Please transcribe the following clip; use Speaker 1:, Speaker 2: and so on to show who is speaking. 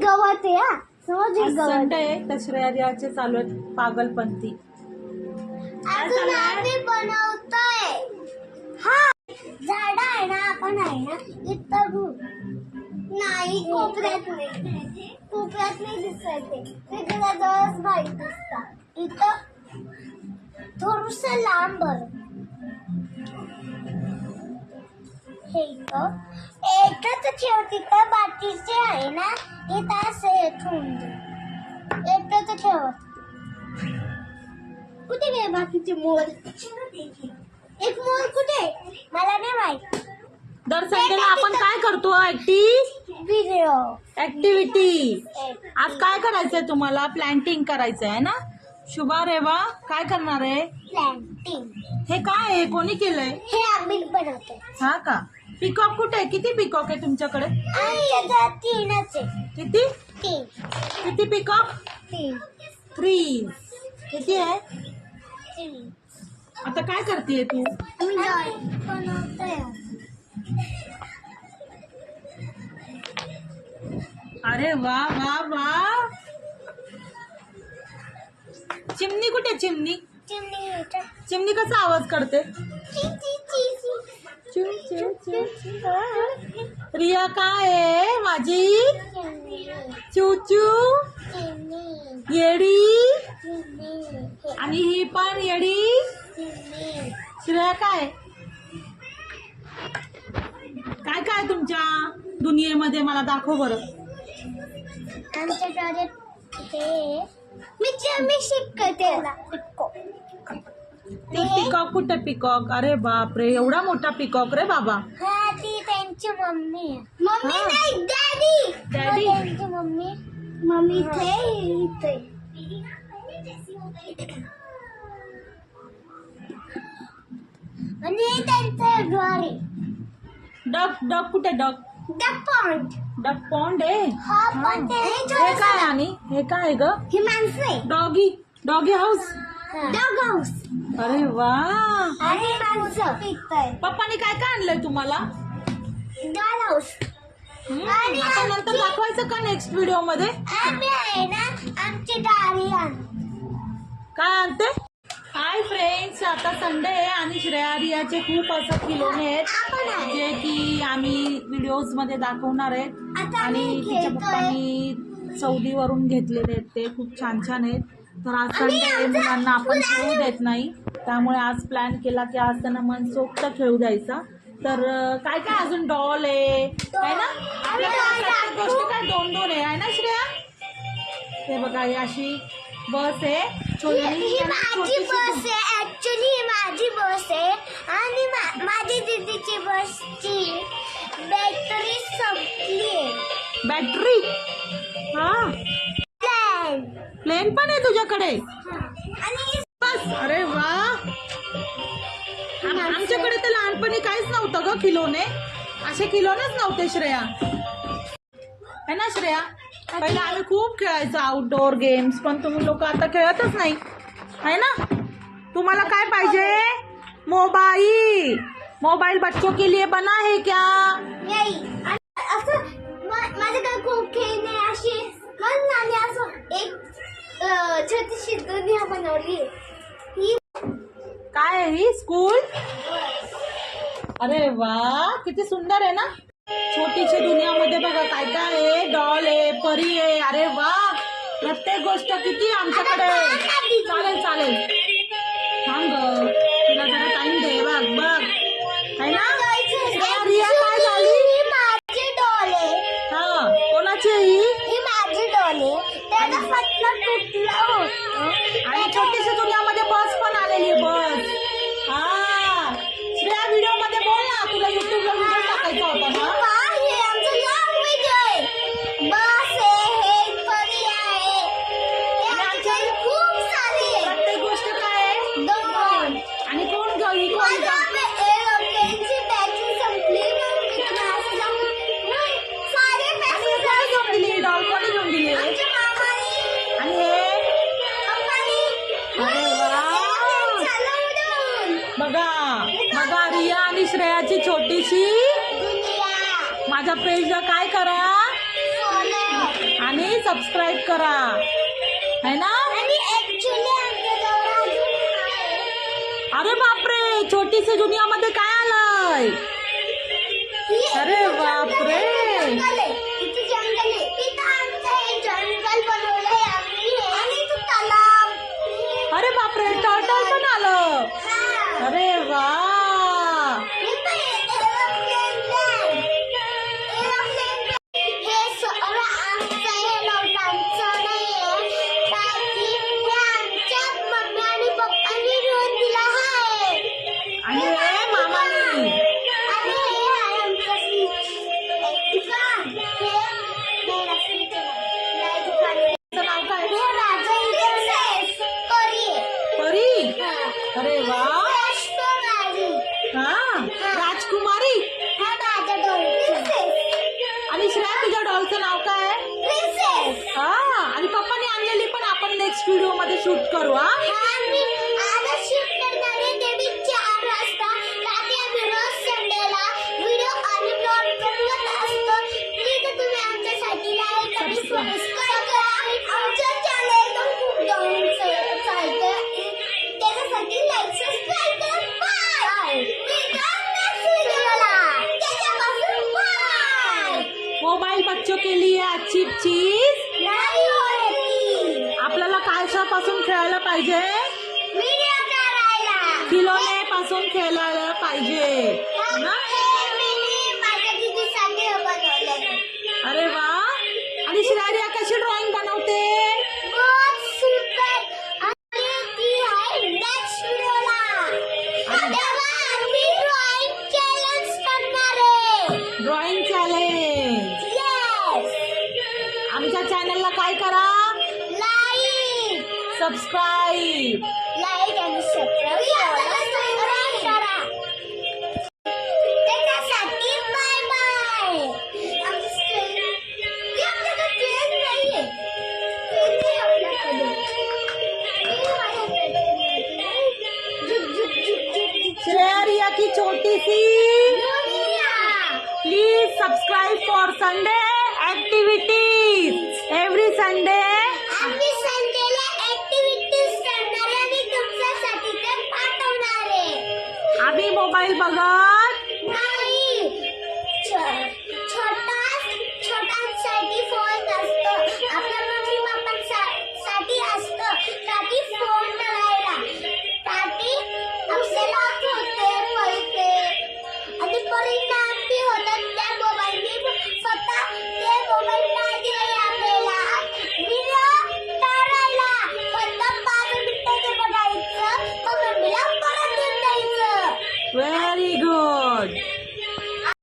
Speaker 1: गवत आहे हा, समज
Speaker 2: आज
Speaker 1: गवत.
Speaker 2: संडे आहे तर श्रेयाचे चालू आहेत पागलपंती.
Speaker 1: अजून आम्ही बनवतोय. हा झाड आहे ना, आपण आहे ना इथं नाही, कोपऱ्यात नाही, कोपऱ्यात नाही दिसत ते, तिकडे जवळच बाई दिसतात. इथं थोडस लांब हे इथं एकच ठेव, तिथं बाकीचे आहे ना इथं असे ठेवून दे. एकच ठेव. कुठे गेले बाकीचे मोर? एक मोर कुठे? मला नाही माहित.
Speaker 2: दर संडेला आपण काय करतो?
Speaker 1: Video
Speaker 2: activity. आज काय करायचंय तुम्हाला? प्लांटिंग करायचंय आहे ना? शुभा रेवा काय करणार आहे?
Speaker 1: प्लांटिंग.
Speaker 2: हे काय आहे? कोणी केलंय?
Speaker 1: हे आम्ही बनवतोय.
Speaker 2: हा का? पिकॉक कुठे आहे? किती पिकॉक आहे तुमच्याकडे?
Speaker 1: तीनच आहे.
Speaker 2: किती
Speaker 1: तीन.
Speaker 2: किती पिकॉक? 3. किती आहे?
Speaker 1: तीन.
Speaker 2: आता काय करतेय तू?
Speaker 1: आम्ही बनवतोय.
Speaker 2: अरे वा वा वा. चिमणी कुठे? चिमणी चिमणी कसा आवाज करते? रिया काय आहे माझी? चूचू येडी. आणि ही पण येडी. श्रेया काय काय काय तुमच्या दुनियेमध्ये मला दाखव बरं.
Speaker 1: आमच्याकडे हे मी शिकते.
Speaker 2: ते पिकॉक कुठे? पिकॉक अरे बापरे, एवढा मोठा पिकॉक रे बाबा.
Speaker 1: हा ती त्यांची मम्मी आहे. मम्मी नाही, डॅडी.
Speaker 2: डॅडी
Speaker 1: त्यांची मम्मी. मम्मी इथे. आणि त्यांचं घर आहे.
Speaker 2: डक डक कुठे? Duck
Speaker 1: duck pond.
Speaker 2: Duck pond आहे.
Speaker 1: हा पण ते
Speaker 2: हे काय? आणि हे काय ग?
Speaker 1: ही माणसं आहे.
Speaker 2: Doggy house.
Speaker 1: Dog house.
Speaker 2: अरे वा.
Speaker 1: आणि माणसं पिकताय.
Speaker 2: पप्पानी काय काय आणलंय तुम्हाला?
Speaker 1: Dog house. आणि
Speaker 2: आता नंतर दाखवायचं का नेक्स्ट व्हिडिओ मध्ये?
Speaker 1: आम्ही आहे ना आमची गाडी आण.
Speaker 2: काय आणते? हाय फ्रेंड्स, आता संडे आहे आणि श्रेया रियाचे खूप असं खिलोने आहेत जे की आम्ही व्हिडिओज मध्ये दाखवणार आहेत. आणि तिच्या पप्पांनी सौदीवरून घेतलेले आहेत, ते खूप छान छान आहेत. तर आज संडे आहे, मुलांना आपण खेळू देत नाही, त्यामुळे आज प्लॅन केला की आज त्यांना मनसोक्त खेळू द्यायचा. तर काय काय अजून डॉल आहे ना आपल्याकडे, प्रत्येक गोष्ट काय 2-2 आहे ना श्रेया? हे बघा, ही अशी बस आहे.
Speaker 1: ही माझी बस आहे. ऍक्च्युली ही माझी बस आहे आणि माझी दीदीची बसची बॅटरी संपली आहे.
Speaker 2: बॅटरी? हा, प्लेन पण आहे तुझ्याकडे?
Speaker 1: आणि
Speaker 2: बस. अरे वा. आमच्याकडे तर लहानपणी काहीच नव्हतं ग खिलोने, असे खिलोनेच नव्हते श्रेया, है ना श्रेया? पहिले आम्ही खूप खेळायचो आउटडोर गेम्स, पण तुम्ही लोक आता खेळतच नाही, है ना? तुम्हाला काय पाहिजे? मोबाईल. मोबाईल बच्चों के लिए बना है क्या?
Speaker 1: नाही. असं माझ्याकडे खूप खेळणे अशी आणि असं एक छोटीशी दुनिया बनवली.
Speaker 2: काय आहे ही? स्कूल? अरे वा, किती सुंदर आहे ना. छोटीशी दुनियामध्ये बघा काय काय आहे. डॉल आहे, परी आहे. अरे वा, प्रत्येक गोष्ट किती आमच्याकडे. चालेल चालेल, थांब ग, तुला जरा टाइम दे. बघ बघ, है ना? रिया काय झाली?
Speaker 1: माझी डॉल आहे.
Speaker 2: हा, कोणाची आहे ही?
Speaker 1: ही माझी डॉल आहे. त्याला फटलं तुटलं होतं.
Speaker 2: आणि छोटीशी दुनियामध्ये बस पण आलेली. बस. हा श्रेया, व्हिडिओ मध्ये बोल ना, तुला युट्यूबला व्हिडिओ टाकायचा होता ना?
Speaker 1: हे आमचं लॉंग व्हिडिओ आहे. बस आहे, हे परी आहे, आमच्याकडे खूप सारी आहे.
Speaker 2: प्रत्येक गोष्ट काय आहे?
Speaker 1: 2.
Speaker 2: आणि कोण घरी कोण
Speaker 1: एरोप्लेनची बॅटरी संपली म्हणून मी तुम्हाला असं जाऊन सारे
Speaker 2: कोणी घेऊन दिली? डॉल कोणी घेऊन दिली?
Speaker 1: आमच्या मामाने
Speaker 2: आणि हे
Speaker 1: पप्पानी.
Speaker 2: अरे वा, बघा बघा, रिया आणि श्रेयाची छोटीशी.
Speaker 1: दुनिया.
Speaker 2: माझ्या पेजला काय करा?
Speaker 1: सोनं.
Speaker 2: आणि सबस्क्राईब करा है ना.
Speaker 1: आणि ऍक्च्युली आमच्याजवळ अजून आहे.
Speaker 2: अरे बापरे, छोटीशी दुनियामध्ये काय आलंय. अरे बापरे.
Speaker 1: इथे जंगल आहे. तिथं आमचं हे जंगल बनवलंय आम्ही. आणि इथं तलाव.
Speaker 2: अरे बापरे, टर्टल पण आलं.
Speaker 1: हा.
Speaker 2: अरे वा.
Speaker 1: इथं aeroplane land. Aeroplane. हे सगळं आमचं आहे, लोकांचं नाहीये. बाकी हे आमच्या मम्मी आणि पप्पांनी घेऊन दिलं आहे.
Speaker 2: आणि हे मामानी.
Speaker 1: आणि हे आहे आमचं फ्रीज. दुकान. हे नाही दुकान.
Speaker 2: त्याचं नाव काय.
Speaker 1: हे राजा इलेक्ट्रिक परी.
Speaker 2: परी.
Speaker 1: हा.
Speaker 2: अरे वा.
Speaker 1: राजकुमारी.
Speaker 2: हा, राजकुमारी.
Speaker 1: हा माझा डॉल. प्रिन्सेस.
Speaker 2: आणि श्रेया, तुझ्या डॉलचं नाव काय.
Speaker 1: प्रिन्सेस.
Speaker 2: हा, आणि पप्पाने आणलेली पण आपण नेक्स्ट व्हिडिओ मध्ये शूट करू. हा.
Speaker 1: आम्ही आजच शूट करणार आहे. ते बी 4 वाजता. रात्री आम्ही रोज संडेला व्हिडिओ अपलोड करत असतो. प्लीज तुम्ही आमच्यासाठी लाईक आणि सबस्क्राईब करा. आमच्या चॅनल खूप डाऊन चालतं. त्याच्यासाठी लाईक सबस्क्राईब करा. बाय. भेटू नेक्स्ट व्हिडिओला. त्याच्यापासून बाय.
Speaker 2: मोबाईल बच्चों के लिए अच्छी चीज.
Speaker 1: नाही होती.
Speaker 2: आपल्याला कशापासून खेळायला पाहिजे.
Speaker 1: व्हिडिओ करायला.
Speaker 2: खिलोने पासून खेळायला पाहिजे ना.
Speaker 1: हे मी माझ्या दीदीसाठी बनवलंय.
Speaker 2: अरे वा. आणि श्रेया कशी ड्रॉइंग बनवते.
Speaker 1: बहुत सुंदर. आणि ती आहे नेक्स्ट व्हिडिओला. तेव्हा आम्ही ड्रॉइंग चॅलेंज करणार आहे.
Speaker 2: Drawing challenge.
Speaker 1: येस.
Speaker 2: आमच्या चॅनलला काय करा.
Speaker 1: Like
Speaker 2: subscribe.
Speaker 1: लाईक आणि सबस्क्राईब करा. त्याच्यासाठी बाय बाय. आमच्याकडे ट्रेन नाहीये. ट्रेन नाही आपल्याकडे. झुक झुक झुक झुक झुक.
Speaker 2: श्रेया की छोटी सी.
Speaker 1: दुनिया.
Speaker 2: Please subscribe for Sunday activities every Sunday.
Speaker 1: आम्ही संडेला ऍक्टिव्हिटीज करणार आहे आणि तुमच्यासाठी ते पाठवणार आहे.
Speaker 2: आम्ही मोबाईल बघत
Speaker 1: नाही. छोटांसाठी फोन असतो. आपल्या मम्मी पप्पांसाठी असतो. साठी फोन करायला. साठी आपल्याला होते पैसे आणि परिणाम बी होतात. त्या मोबाईलनी स्वतः ते मोबाईल नाही दिले आपल्याला. व्हिडिओ करायला फक्त 5 मिनिटाचे बघायचं. मग मम्मीला परत देऊन द्यायचं.
Speaker 2: Very good.